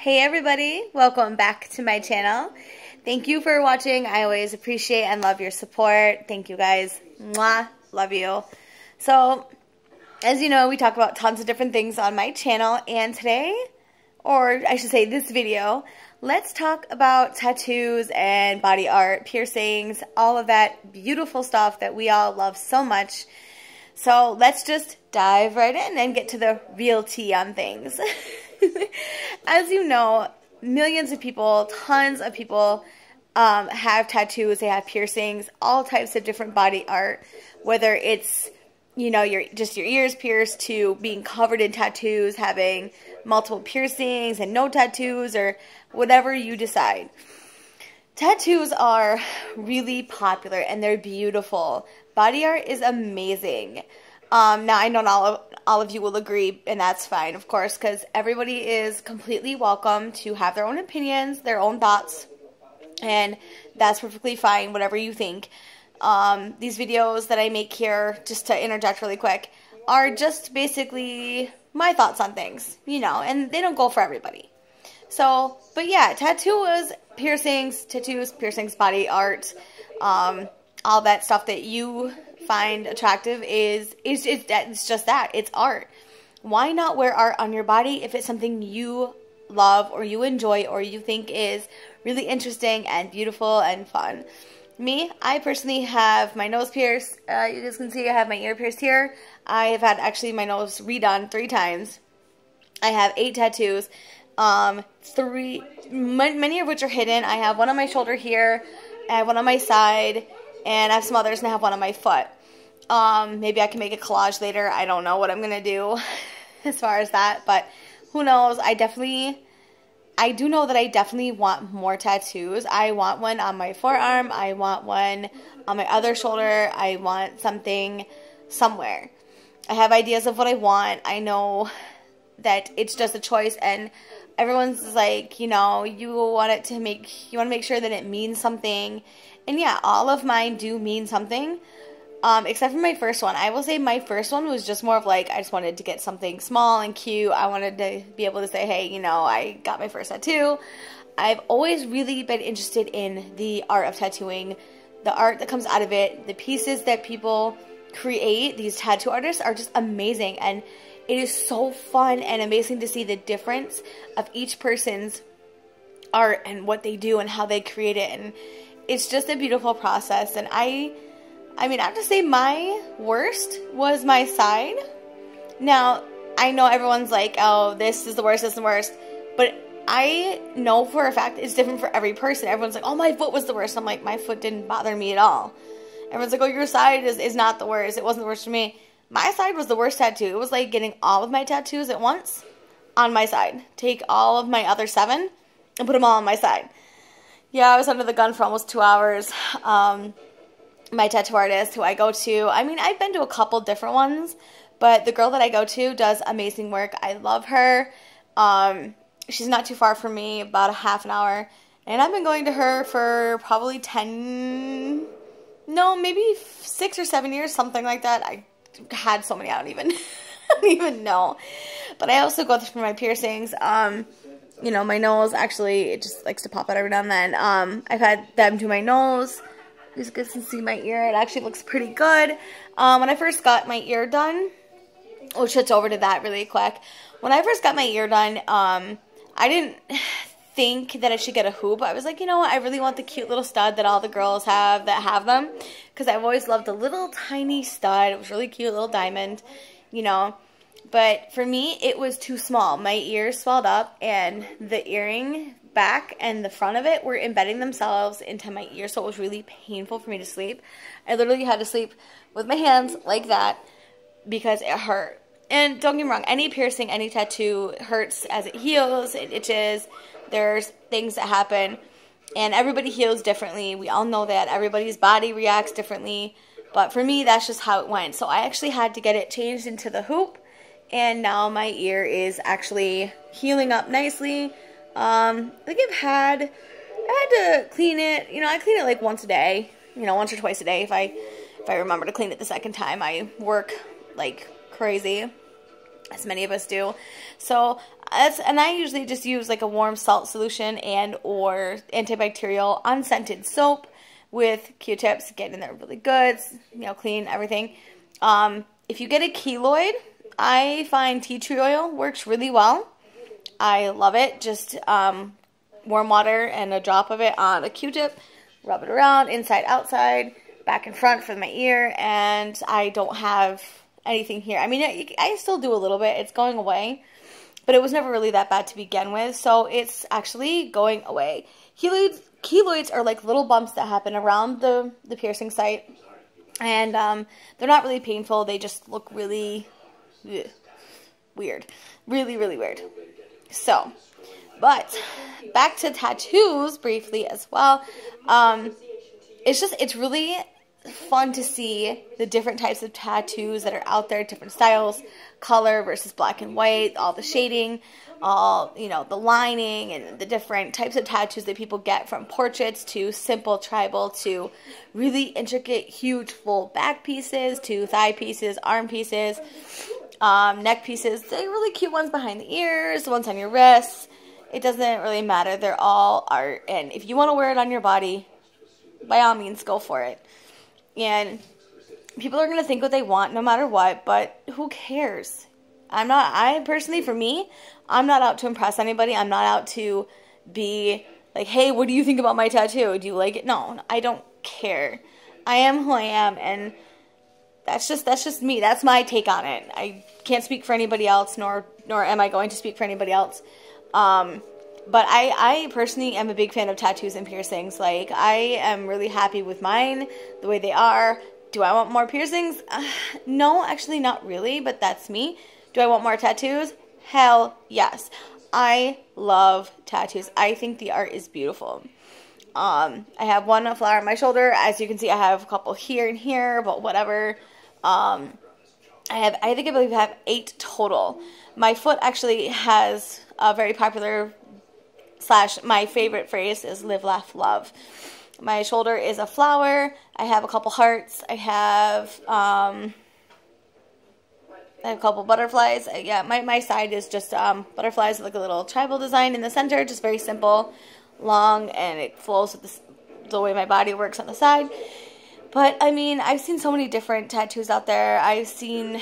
Hey everybody, welcome back to my channel. Thank you for watching. I always appreciate and love your support. Thank you guys. Mwah. Love you. So, as you know, we talk about tons of different things on my channel, and today, or I should say this video, let's talk about tattoos and body art, piercings, all of that beautiful stuff that we all love so much. So let's just dive right in and get to the real tea on things. As you know, millions of people, tons of people have tattoos, they have piercings, all types of different body art, whether it's, you know, your ears pierced to being covered in tattoos, having multiple piercings and no tattoos, or whatever you decide. Tattoos are really popular and they're beautiful. Body art is amazing. Now, I know not all of you will agree, and that's fine, of course, because everybody is completely welcome to have their own opinions, their own thoughts, and that's perfectly fine, whatever you think. These videos that I make here, just to interject really quick, are just basically my thoughts on things, you know, and they don't go for everybody. So, but yeah, tattoos, piercings, body art, all that stuff that you find attractive it's just that. It's art. Why not wear art on your body if it's something you love or you enjoy or you think is really interesting and beautiful and fun? Me, I personally have my nose pierced. You guys can see I have my ear pierced here. I have had actually my nose redone 3 times. I have 8 tattoos. Many of which are hidden. I have one on my shoulder here. I have one on my side. And I have some others, and I have one on my foot. Maybe I can make a collage later. I don't know what I'm going to do as far as that. But who knows? I do know that I definitely want more tattoos. I want one on my forearm. I want one on my other shoulder. I want something somewhere. I have ideas of what I want. I know that it's just a choice, and everyone's like, you know, you want to make sure that it means something. And yeah, all of mine do mean something, except for my first one. I will say my first one was just more of like, I just wanted to get something small and cute. I wanted to be able to say, hey, you know, I got my first tattoo. I've always really been interested in the art of tattooing, the art that comes out of it, the pieces that people create. These tattoo artists are just amazing, and it is so fun and amazing to see the difference of each person's art and what they do and how they create it. And it's just a beautiful process. And I mean, I have to say my worst was my side. Now, I know everyone's like, oh, this is the worst, this is the worst. But I know for a fact it's different for every person. Everyone's like, oh, my foot was the worst. I'm like, my foot didn't bother me at all. Everyone's like, oh, your side is not the worst. It wasn't the worst for me. My side was the worst tattoo. It was like getting all of my tattoos at once on my side. Take all of my other 7 and put them all on my side. Yeah, I was under the gun for almost 2 hours. My tattoo artist who I go to, I mean, I've been to a couple different ones, but the girl that I go to does amazing work. I love her. She's not too far from me, about a half an hour. And I've been going to her for probably maybe 6 or 7 years, something like that. I had so many, I don't even know. But I also go for my piercings. You know, my nose, actually, it just likes to pop out every now and then. I've had them do my nose. You guys can see my ear. It actually looks pretty good. When I first got my ear done, we'll switch over to that really quick. When I first got my ear done, I didn't think that I should get a hoop. I was like, you know what, I really want the cute little stud that all the girls have that have them, because I've always loved the little tiny stud. It was really cute, little diamond, you know. But for me, it was too small. My ears swelled up, and the earring back and the front of it were embedding themselves into my ear, so it was really painful for me to sleep. I literally had to sleep with my hands like that because it hurt. And don't get me wrong, any piercing, any tattoo hurts as it heals, it itches, there's things that happen, and everybody heals differently. We all know that. Everybody's body reacts differently, but for me, that's just how it went. So I actually had to get it changed into the hoop, and now my ear is actually healing up nicely. I think I had to clean it. You know, I clean it like once a day, you know, once or twice a day if I remember to clean it the second time. I work like crazy. as many of us do. So and I usually just use like a warm salt solution and or antibacterial unscented soap with Q-tips, get in there really good, you know, clean everything. If you get a keloid, I find tea tree oil works really well. I love it. Just warm water and a drop of it on a Q-tip, rub it around, inside, outside, back and front for my ear, and I don't have anything here. I mean, I still do a little bit. It's going away, but it was never really that bad to begin with, so it's actually going away. Keloids are like little bumps that happen around the piercing site, and they're not really painful. They just look really weird. Really, really weird. So, but back to tattoos briefly as well. It's really fun to see the different types of tattoos that are out there, different styles, color versus black and white, all the shading, all, you know, the lining and the different types of tattoos that people get, from portraits to simple tribal to really intricate, huge full back pieces to thigh pieces, arm pieces, neck pieces. They're really cute ones behind the ears, the ones on your wrists. It doesn't really matter. They're all art, and if you want to wear it on your body, by all means, go for it. And people are going to think what they want no matter what, but who cares? I personally, for me, I'm not out to impress anybody. I'm not out to be like, hey, what do you think about my tattoo? Do you like it? No, I don't care. I am who I am, and that's just me. That's my take on it. I can't speak for anybody else, nor am I going to speak for anybody else. But I personally am a big fan of tattoos and piercings. Like, I am really happy with mine, the way they are. Do I want more piercings? No, actually not really, but that's me. Do I want more tattoos? Hell yes. I love tattoos. I think the art is beautiful. I have a flower on my shoulder. As you can see, I have a couple here and here, but whatever. I believe I have 8 total. My foot actually has a very popular / my favorite phrase is live, laugh, love. My shoulder is a flower. I have a couple hearts. I have a couple butterflies. Yeah, my side is just butterflies with like a little tribal design in the center, just very simple, long, and it flows with the way my body works on the side. But, I mean, I've seen so many different tattoos out there. I've seen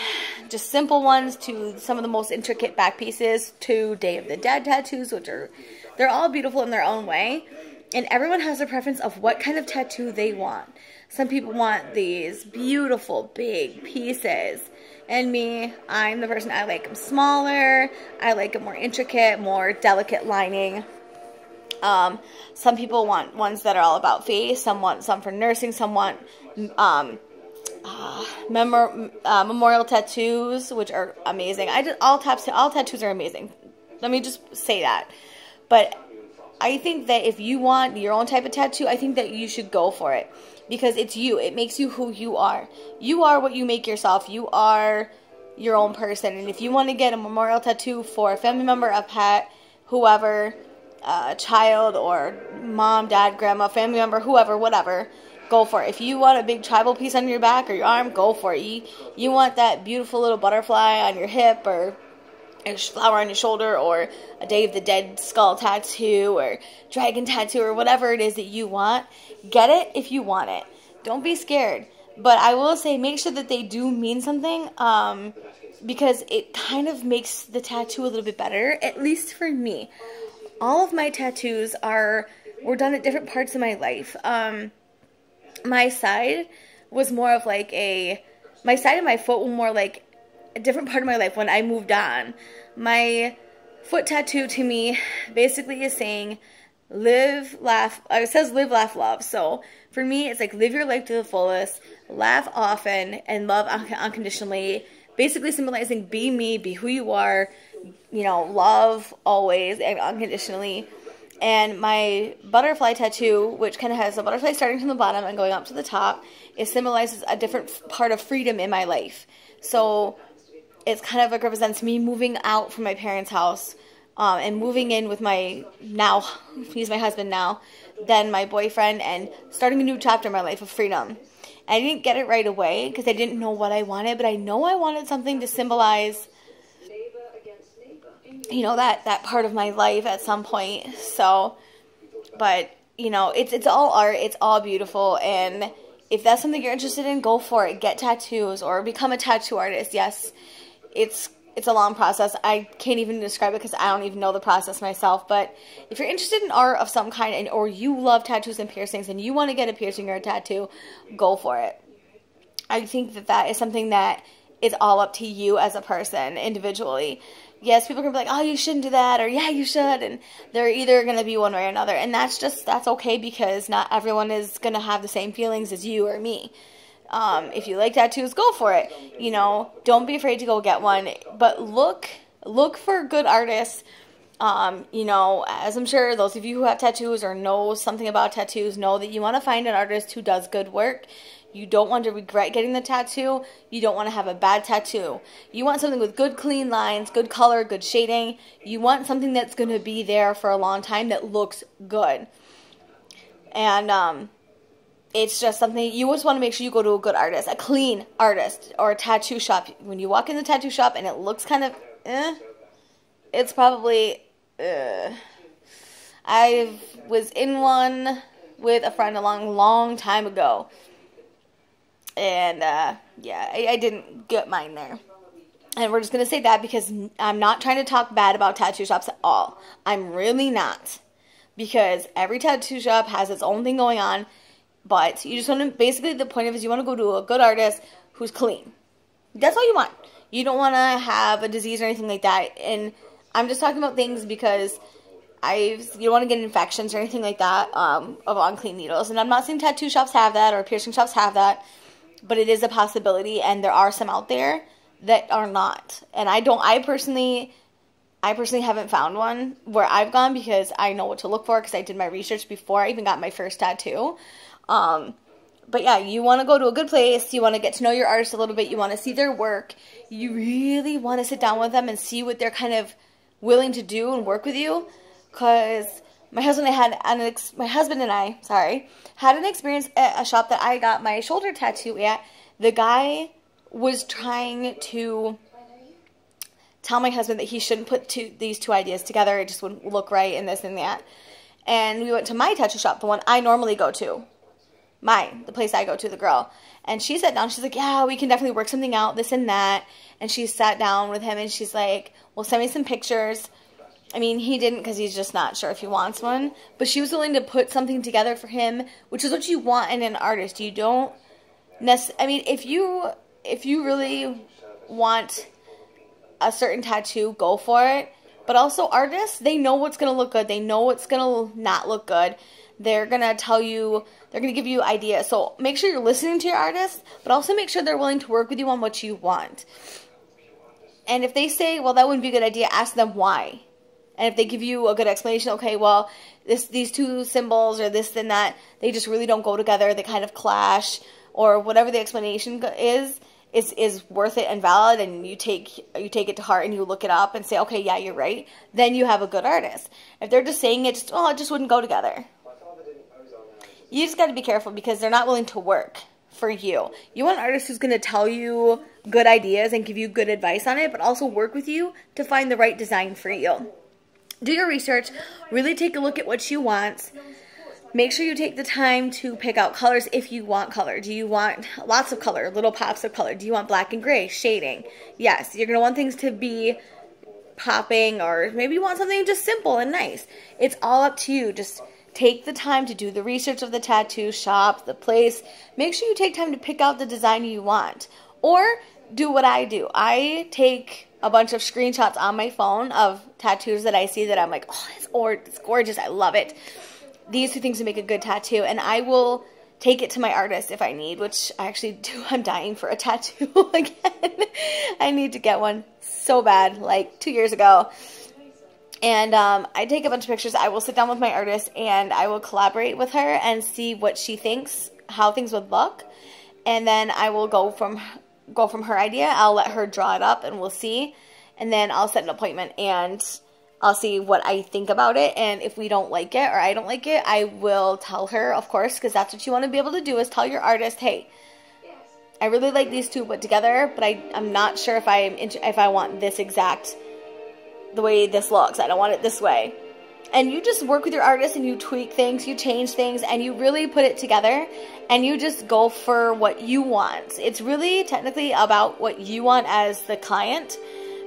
just simple ones to some of the most intricate back pieces to Day of the Dead tattoos, which they're all beautiful in their own way. And everyone has a preference of what kind of tattoo they want. Some people want these beautiful, big pieces. And me, I'm the person, I like them smaller. I like them more intricate, more delicate lining. Some people want ones that are all about face. Some want some for nursing. Some want memorial tattoos, which are amazing. All tattoos are amazing. Let me just say that. But I think that if you want your own type of tattoo, I think that you should go for it. Because it's you. It makes you who you are. You are what you make yourself. You are your own person. And if you want to get a memorial tattoo for a family member, a pet, whoever, a child, or mom, dad, grandma, family member, whoever, whatever, go for it. If you want a big tribal piece on your back or your arm, go for it. You want that beautiful little butterfly on your hip, or a flower on your shoulder, or a Day of the Dead skull tattoo, or dragon tattoo, or whatever it is that you want. Get it if you want it. Don't be scared. But I will say, make sure that they do mean something, because it kind of makes the tattoo a little bit better, at least for me. All of my tattoos were done at different parts of my life. My side was more of like my side and my foot were more like a different part of my life when I moved on. My foot tattoo to me basically is saying live, laugh, it says live, laugh, love. So for me, it's like live your life to the fullest, laugh often, and love unconditionally. Basically symbolizing be me, be who you are, love always and unconditionally. And my butterfly tattoo, which kind of has a butterfly starting from the bottom and going up to the top, it symbolizes a different part of freedom in my life. So it's kind of like represents me moving out from my parents' house and moving in with he's my husband now, then my boyfriend, and starting a new chapter in my life of freedom. I didn't get it right away because I didn't know what I wanted, but I know I wanted something to symbolize you know, that part of my life at some point. So, but, you know, it's all art. It's all beautiful. And if that's something you're interested in, go for it. Get tattoos or become a tattoo artist. Yes, it's a long process. I can't even describe it because I don't even know the process myself. But if you're interested in art of some kind, or you love tattoos and piercings and you want to get a piercing or a tattoo, go for it. I think that is something that is all up to you as a person individually. Yes, people are going to be like, oh, you shouldn't do that, or yeah, you should, and they're either going to be one way or another, and that's okay, because not everyone is going to have the same feelings as you or me. If you like tattoos, go for it. You know, don't be afraid to go get one, but look for good artists. You know, as I'm sure those of you who have tattoos or know something about tattoos know that you want to find an artist who does good work. You don't want to regret getting the tattoo. You don't want to have a bad tattoo. You want something with good clean lines, good color, good shading. You want something that's going to be there for a long time that looks good. And it's just something, you just want to make sure you go to a good artist, a clean artist, or a tattoo shop. When you walk in the tattoo shop and it looks kind of it's probably I was in one with a friend a long time ago. And, yeah, I didn't get mine there. And we're just going to say that because I'm not trying to talk bad about tattoo shops at all. I'm really not. Because every tattoo shop has its own thing going on. But you just want to, basically the point of it is you want to go to a good artist who's clean. That's all you want. You don't want to have a disease or anything like that. And I'm just talking about things because you don't want to get infections or anything like that of unclean needles. And I'm not saying tattoo shops have that or piercing shops have that. But it is a possibility, and there are some out there that are not. And I personally haven't found one where I've gone because I know what to look for because I did my research before I even got my first tattoo. But yeah, you want to go to a good place. You want to get to know your artist a little bit. You want to see their work. You really want to sit down with them and see what they're kind of willing to do and work with you. Because my husband and I had an experience at a shop that I got my shoulder tattoo at. The guy was trying to tell my husband that he shouldn't put these two ideas together. It just wouldn't look right and this and that. And we went to my tattoo shop, the one I normally go to. The place I go to, the girl. And she sat down. She's like, yeah, we can definitely work something out, this and that. And she sat down with him and she's like, well, send me some pictures. I mean, he didn't because he's just not sure if he wants one. But she was willing to put something together for him, which is what you want in an artist. You don't I mean, if you really want a certain tattoo, go for it. But also artists, they know what's going to look good. They know what's going to not look good. They're going to tell you, they're going to give you ideas. So make sure you're listening to your artist, but also make sure they're willing to work with you on what you want. And if they say, well, that wouldn't be a good idea, ask them why. And if they give you a good explanation, okay, well, these two symbols or this and that, they just really don't go together. They kind of clash, or whatever the explanation is worth it and valid, and you take it to heart and you look it up and say, okay, yeah, you're right. Then you have a good artist. If they're just saying it, it just wouldn't go together. You just got to be careful because they're not willing to work for you. You want an artist who's going to tell you good ideas and give you good advice on it, but also work with you to find the right design for you. Do your research. Really take a look at what you want. Make sure you take the time to pick out colors if you want color. Do you want lots of color, little pops of color? Do you want black and gray, shading? Yes, you're going to want things to be popping, or maybe you want something just simple and nice. It's all up to you. Just take the time to do the research of the tattoo shop, the place. Make sure you take time to pick out the design you want. Or do what I do. I take a bunch of screenshots on my phone of tattoos that I see that I'm like, oh, it's gorgeous. I love it. These two things would make a good tattoo. And I will take it to my artist if I need, which I actually do. I'm dying for a tattoo again. I need to get one so bad, like 2 years ago. And I take a bunch of pictures. I will sit down with my artist and I will collaborate with her and see what she thinks, how things would look. And then I will go from her idea. I'll let her draw it up and we'll see. And then I'll set an appointment and I'll see what I think about it. And if we don't like it or I don't like it, I will tell her, of course, because that's what you want to be able to do, is tell your artist, hey, I really like these two put together, but I'm not sure if I want this exact the way this looks. I don't want it this way. And you just work with your artist and you tweak things, you change things, and you really put it together and you just go for what you want. It's really technically about what you want as the client,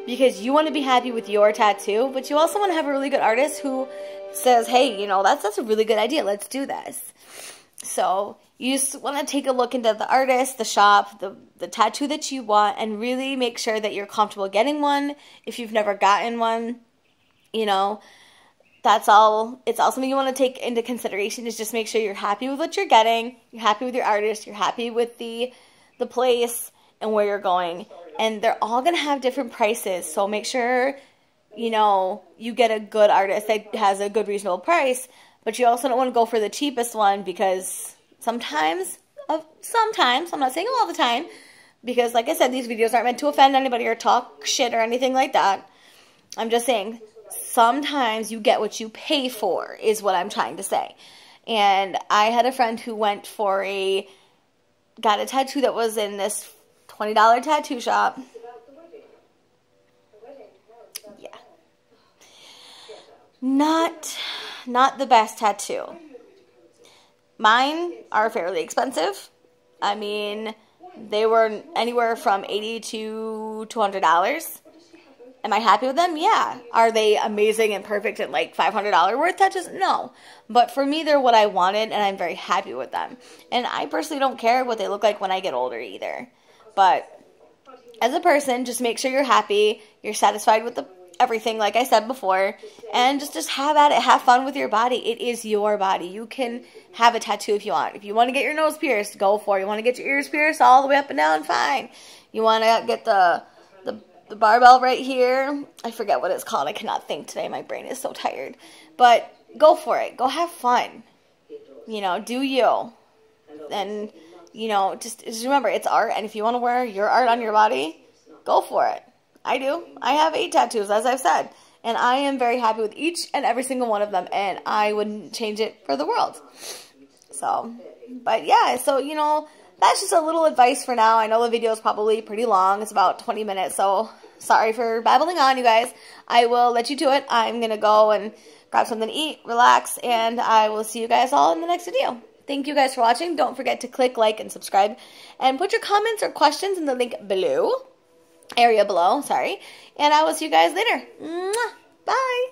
because you want to be happy with your tattoo, but you also want to have a really good artist who says, hey, you know, that's a really good idea. Let's do this. So you just want to take a look into the artist, the shop, the tattoo that you want, and really make sure that you're comfortable getting one. If you've never gotten one, you know, that's all. It's all something you want to take into consideration, is just make sure you're happy with what you're getting, you're happy with your artist, you're happy with the place and where you're going. And they're all going to have different prices, so make sure, you know, you get a good artist that has a good reasonable price, but you also don't want to go for the cheapest one, because sometimes, I'm not saying all the time, because like I said, these videos aren't meant to offend anybody or talk shit or anything like that. I'm just saying, sometimes you get what you pay for, is what I'm trying to say. And I had a friend who went for got a tattoo that was in this $20 tattoo shop. Yeah. Not the best tattoo. Mine are fairly expensive. I mean, they were anywhere from $80 to $200. Am I happy with them? Yeah. Are they amazing and perfect and like $500 worth tattoos? No. But for me, they're what I wanted, and I'm very happy with them. And I personally don't care what they look like when I get older either. But as a person, just make sure you're happy, you're satisfied with everything, like I said before, and just have at it. Have fun with your body. It is your body. You can have a tattoo if you want. If you want to get your nose pierced, go for it. You want to get your ears pierced all the way up and down, fine. You want to get the barbell right here. I forget what it's called. I cannot think today. My brain is so tired. But go for it. Go have fun. You know, do you. And, you know, just remember, it's art. And if you want to wear your art on your body, go for it. I do. I have 8 tattoos, as I've said. And I am very happy with each and every single one of them. And I wouldn't change it for the world. So, but yeah. So, you know, that's just a little advice for now. I know the video is probably pretty long. It's about 20 minutes, so sorry for babbling on, you guys. I will let you to it. I'm going to go and grab something to eat, relax, and I will see you guys all in the next video. Thank you guys for watching. Don't forget to click like and subscribe, and put your comments or questions in the link below, area below, sorry, and I will see you guys later. Mwah! Bye!